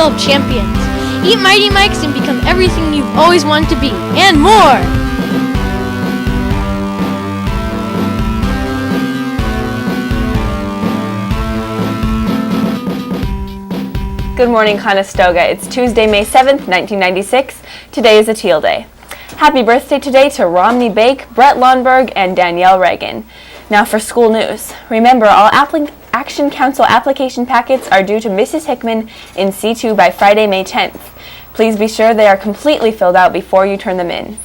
world champions. Eat Mighty Mikes and become everything you've always wanted to be, and more! Good morning, Conestoga. It's Tuesday, May 7th, 1996. Today is a teal day. Happy birthday today to Romney Bake, Brett Lundberg, and Danielle Reagan. Now for school news. Remember, all Action Council application packets are due to Mrs. Hickman in C2 by Friday, May 10th. Please be sure they are completely filled out before you turn them in.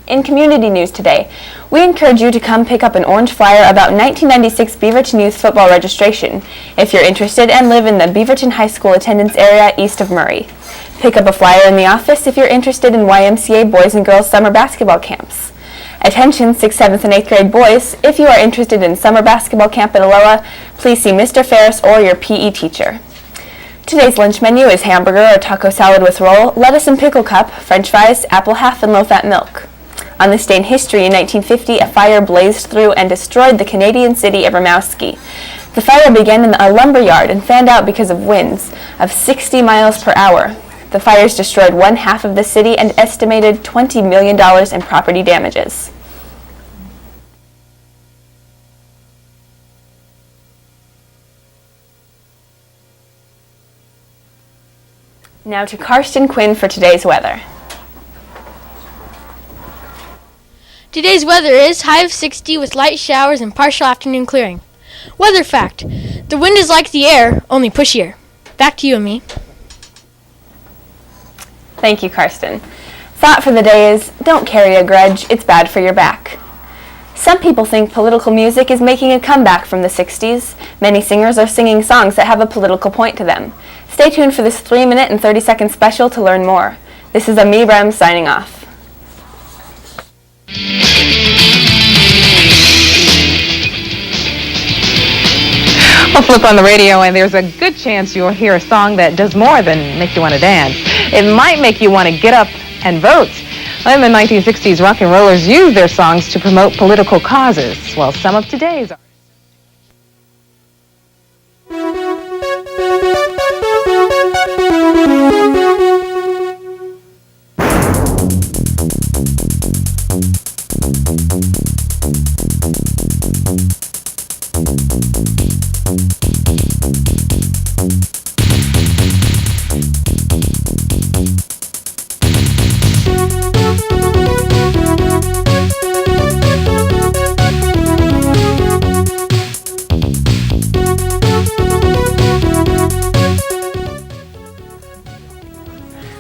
In community news today, we encourage you to come pick up an orange flyer about 1996 Beaverton Youth Football registration if you're interested and live in the Beaverton High School attendance area east of Murray. Pick up a flyer in the office if you're interested in YMCA Boys and Girls Summer Basketball Camps. Attention 6th, 7th, and 8th grade boys, if you are interested in summer basketball camp at Aloha, please see Mr. Ferris or your PE teacher. Today's lunch menu is hamburger or taco salad with roll, lettuce and pickle cup, french fries, apple half, and low-fat milk. On this day in history, in 1950, a fire blazed through and destroyed the Canadian city of Rimouski. The fire began in a lumber yard and fanned out because of winds of 60 miles per hour. The fires destroyed one half of the city and estimated $20 million in property damages. Now to Karsten Quinn for today's weather. Today's weather is high of 60 with light showers and partial afternoon clearing. Weather fact: the wind is like the air, only pushier. Back to you, Amie. Thank you, Karsten. Thought for the day is, don't carry a grudge, it's bad for your back. Some people think political music is making a comeback from the 60s. Many singers are singing songs that have a political point to them. Stay tuned for this 3-minute and 30-second special to learn more. This is Amie Brem signing off. I'll flip on the radio and there's a good chance you'll hear a song that does more than make you want to dance. It might make you want to get up and vote. In the 1960s, rock and rollers used their songs to promote political causes, while some of today's are...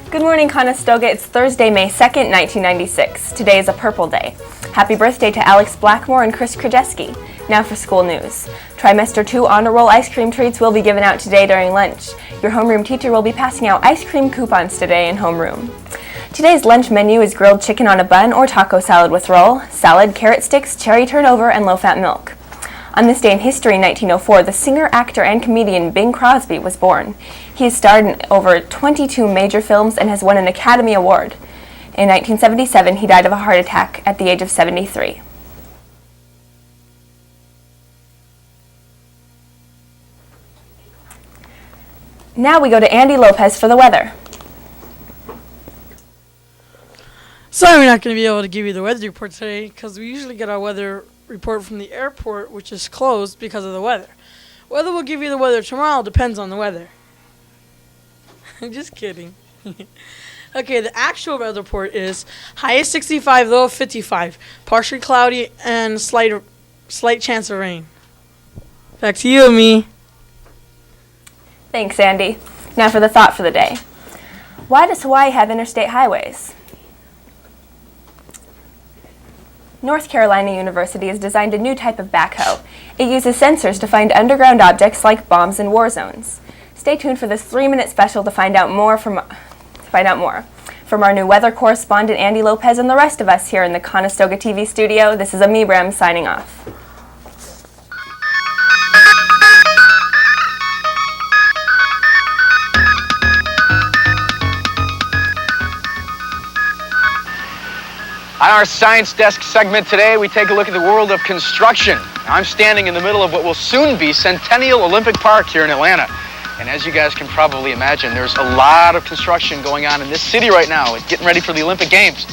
Good morning, Conestoga. It's Thursday, May 2nd, 1996. Today is a purple day. Happy birthday to Alex Blackmore and Chris Krajewski. Now for school news. Trimester 2 honor roll ice cream treats will be given out today during lunch. Your homeroom teacher will be passing out ice cream coupons today in homeroom. Today's lunch menu is grilled chicken on a bun or taco salad with roll, salad, carrot sticks, cherry turnover, and low-fat milk. On this day in history in 1904, the singer, actor, and comedian Bing Crosby was born. He has starred in over 22 major films and has won an Academy Award. In 1977, he died of a heart attack at the age of 73. Now we go to Andy Lopez for the weather. Sorry, we're not going to be able to give you the weather report today because we usually get our weather report from the airport, which is closed because of the weather. Whether we'll give you the weather tomorrow depends on the weather. I'm just kidding. Okay, the actual weather report is high of 65, low of 55, partially cloudy, and slight chance of rain. Back to you, Amie. Thanks, Andy. Now for the thought for the day. Why does Hawaii have interstate highways? North Carolina University has designed a new type of backhoe. It uses sensors to find underground objects like bombs in war zones. Stay tuned for this 3-minute special to find out more. From our new weather correspondent Andy Lopez and the rest of us here in the Conestoga TV studio, this is Amie Brem signing off. On our Science Desk segment today, we take a look at the world of construction. I'm standing in the middle of what will soon be Centennial Olympic Park here in Atlanta. And as you guys can probably imagine, there's a lot of construction going on in this city right now. It's getting ready for the Olympic Games.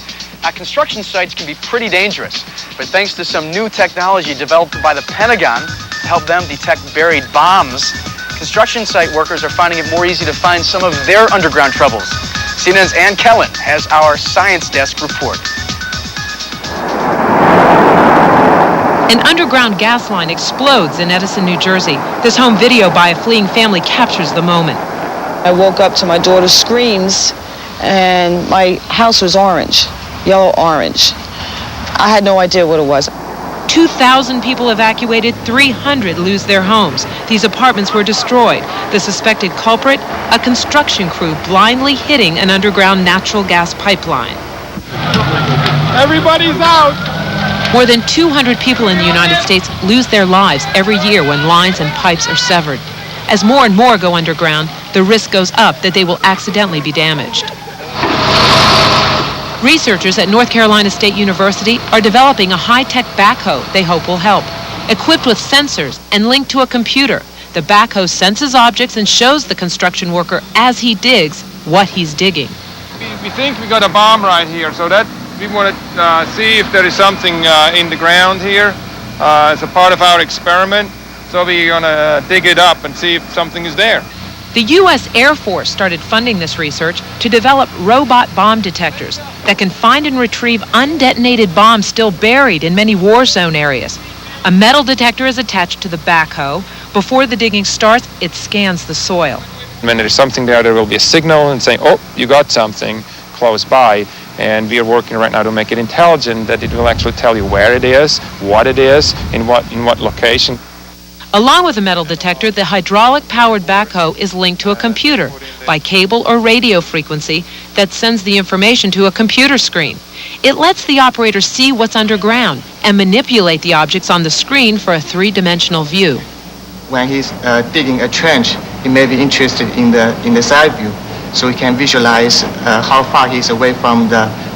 Now, construction sites can be pretty dangerous, but thanks to some new technology developed by the Pentagon to help them detect buried bombs, construction site workers are finding it more easy to find some of their underground troubles. CNN's Ann Kellen has our Science Desk report. An underground gas line explodes in Edison, New Jersey. This home video by a fleeing family captures the moment. I woke up to my daughter's screams, and my house was orange, yellow-orange. I had no idea what it was. 2,000 people evacuated, 300 lose their homes. These apartments were destroyed. The suspected culprit, a construction crew blindly hitting an underground natural gas pipeline. Everybody's out! More than 200 people in the United States lose their lives every year when lines and pipes are severed. As more and more go underground, the risk goes up that they will accidentally be damaged. Researchers at North Carolina State University are developing a high-tech backhoe they hope will help. Equipped with sensors and linked to a computer, the backhoe senses objects and shows the construction worker as he digs what he's digging. We think we got a bomb right here, so that we want to see if there is something in the ground here as a part of our experiment. So we're going to dig it up and see if something is there. The U.S. Air Force started funding this research to develop robot bomb detectors that can find and retrieve undetonated bombs still buried in many war zone areas. A metal detector is attached to the backhoe. Before the digging starts, it scans the soil. When there is something there, there will be a signal and saying, oh, you got something close by. And we are working right now to make it intelligent, that it will actually tell you where it is, what it is, in what location. Along with the metal detector, the hydraulic-powered backhoe is linked to a computer by cable or radio frequency that sends the information to a computer screen. It lets the operator see what's underground and manipulate the objects on the screen for a three-dimensional view. When he's digging a trench, he may be interested in the side view, so he can visualize how far he's away from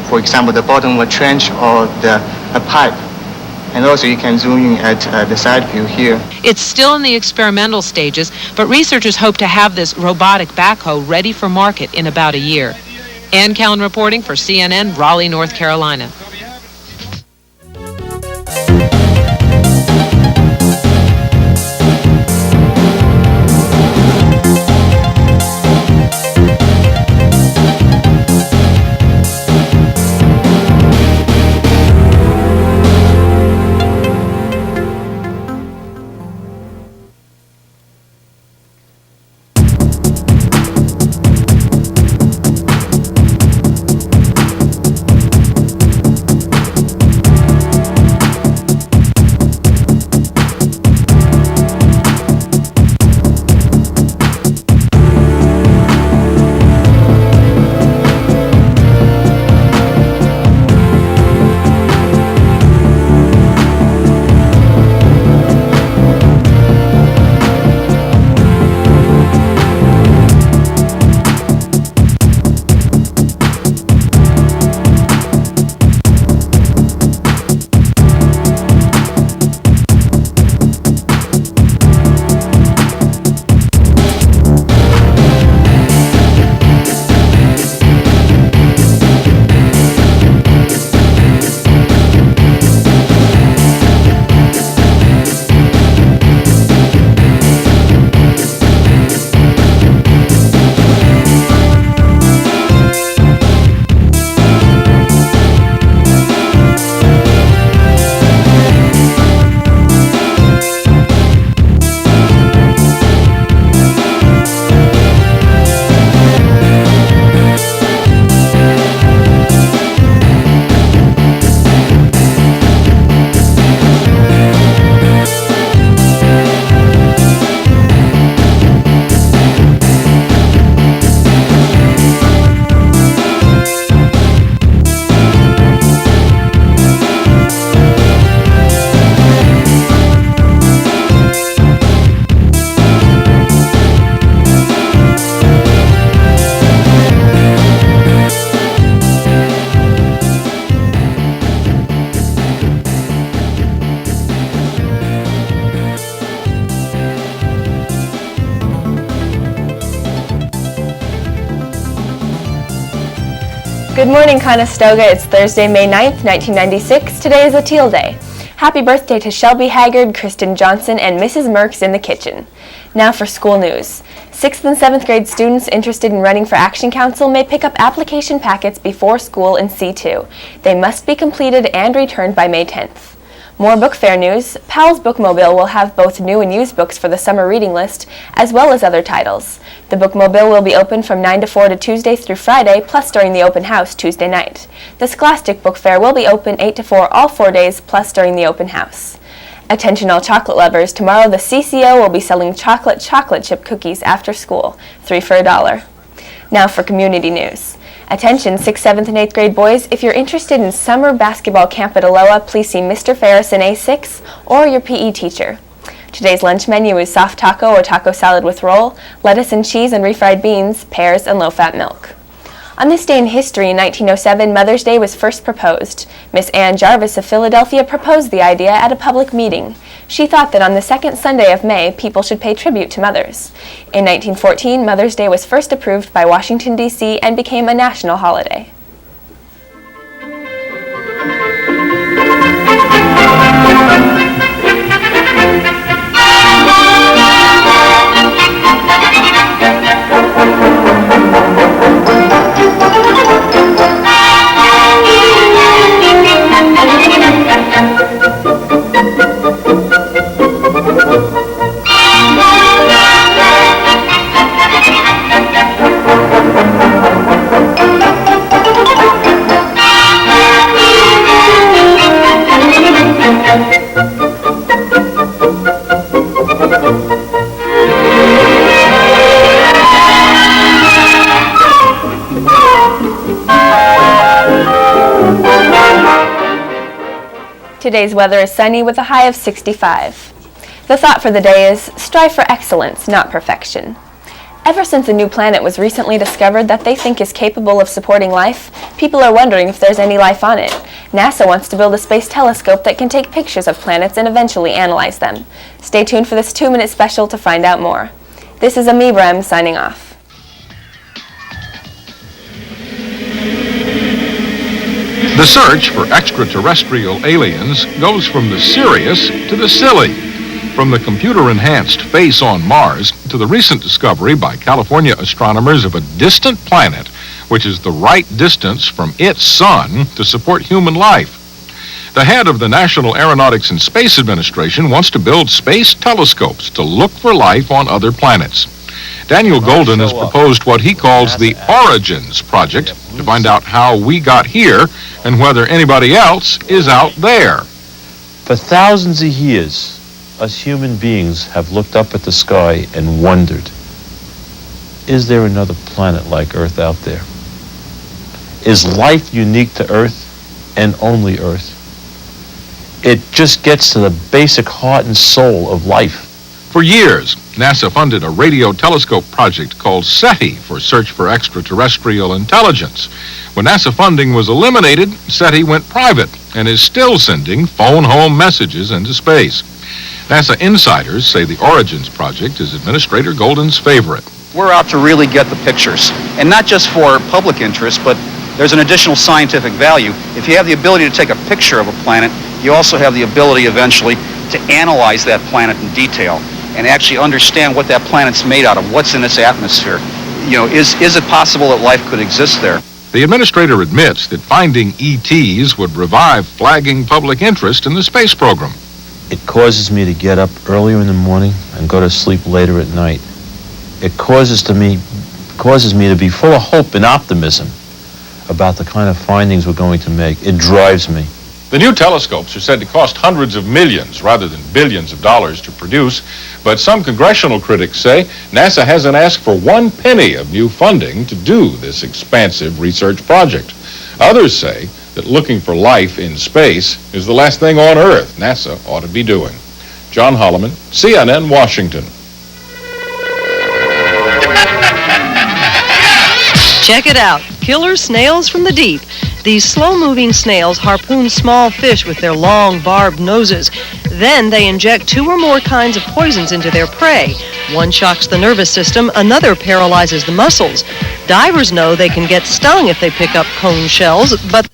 for example, the bottom of a trench or a pipe. And also you can zoom in at the side view here. It's still in the experimental stages, but researchers hope to have this robotic backhoe ready for market in about a year. Ann Kellen reporting for CNN, Raleigh, North Carolina. Good morning, Conestoga. It's Thursday, May 9th, 1996. Today is a teal day. Happy birthday to Shelby Haggard, Kristen Johnson, and Mrs. Merckx in the kitchen. Now for school news. 6th and 7th grade students interested in running for Action Council may pick up application packets before school in C2. They must be completed and returned by May 10th. More book fair news. Powell's Bookmobile will have both new and used books for the summer reading list, as well as other titles. The Bookmobile will be open from 9 to 4 to Tuesday through Friday, plus during the open house Tuesday night. The Scholastic Book Fair will be open 8 to 4 all 4 days, plus during the open house. Attention all chocolate lovers, tomorrow the CCO will be selling chocolate chip cookies after school, 3 for $1. Now for community news. Attention 6th, 7th, and 8th grade boys, if you're interested in summer basketball camp at Aloha, please see Mr. Ferris in A6 or your PE teacher. Today's lunch menu is soft taco or taco salad with roll, lettuce and cheese and refried beans, pears, and low-fat milk. On this day in history, in 1907, Mother's Day was first proposed. Miss Ann Jarvis of Philadelphia proposed the idea at a public meeting. She thought that on the second Sunday of May, people should pay tribute to mothers. In 1914, Mother's Day was first approved by Washington, D.C. and became a national holiday. Today's weather is sunny with a high of 65. The thought for the day is, strive for excellence, not perfection. Ever since a new planet was recently discovered that they think is capable of supporting life, people are wondering if there's any life on it. NASA wants to build a space telescope that can take pictures of planets and eventually analyze them. Stay tuned for this 2-minute special to find out more. This is Amie signing off. The search for extraterrestrial aliens goes from the serious to the silly. From the computer-enhanced face on Mars to the recent discovery by California astronomers of a distant planet, which is the right distance from its sun to support human life. The head of the National Aeronautics and Space Administration wants to build space telescopes to look for life on other planets. Daniel Golden has proposed what he calls the Origins Project to find out how we got here and whether anybody else is out there. For thousands of years, us human beings have looked up at the sky and wondered, is there another planet like Earth out there? Is life unique to Earth and only Earth? It just gets to the basic heart and soul of life. For years, NASA funded a radio telescope project called SETI for Search for Extraterrestrial Intelligence. When NASA funding was eliminated, SETI went private and is still sending phone-home messages into space. NASA insiders say the Origins Project is Administrator Golden's favorite. We're out to really get the pictures, and not just for public interest, but there's an additional scientific value. If you have the ability to take a picture of a planet, you also have the ability eventually to analyze that planet in detail and actually understand what that planet's made out of, what's in its atmosphere. You know, is it possible that life could exist there? The administrator admits that finding ETs would revive flagging public interest in the space program. It causes me to get up earlier in the morning and go to sleep later at night. It causes me to be full of hope and optimism about the kind of findings we're going to make. It drives me. The new telescopes are said to cost hundreds of millions rather than billions of dollars to produce, but some congressional critics say NASA hasn't asked for 1 penny of new funding to do this expansive research project. Others say that looking for life in space is the last thing on Earth NASA ought to be doing. John Holloman, CNN, Washington. Check it out, killer snails from the deep. These slow-moving snails harpoon small fish with their long, barbed noses. Then they inject 2 or more kinds of poisons into their prey. One shocks the nervous system, another paralyzes the muscles. Divers know they can get stung if they pick up cone shells, but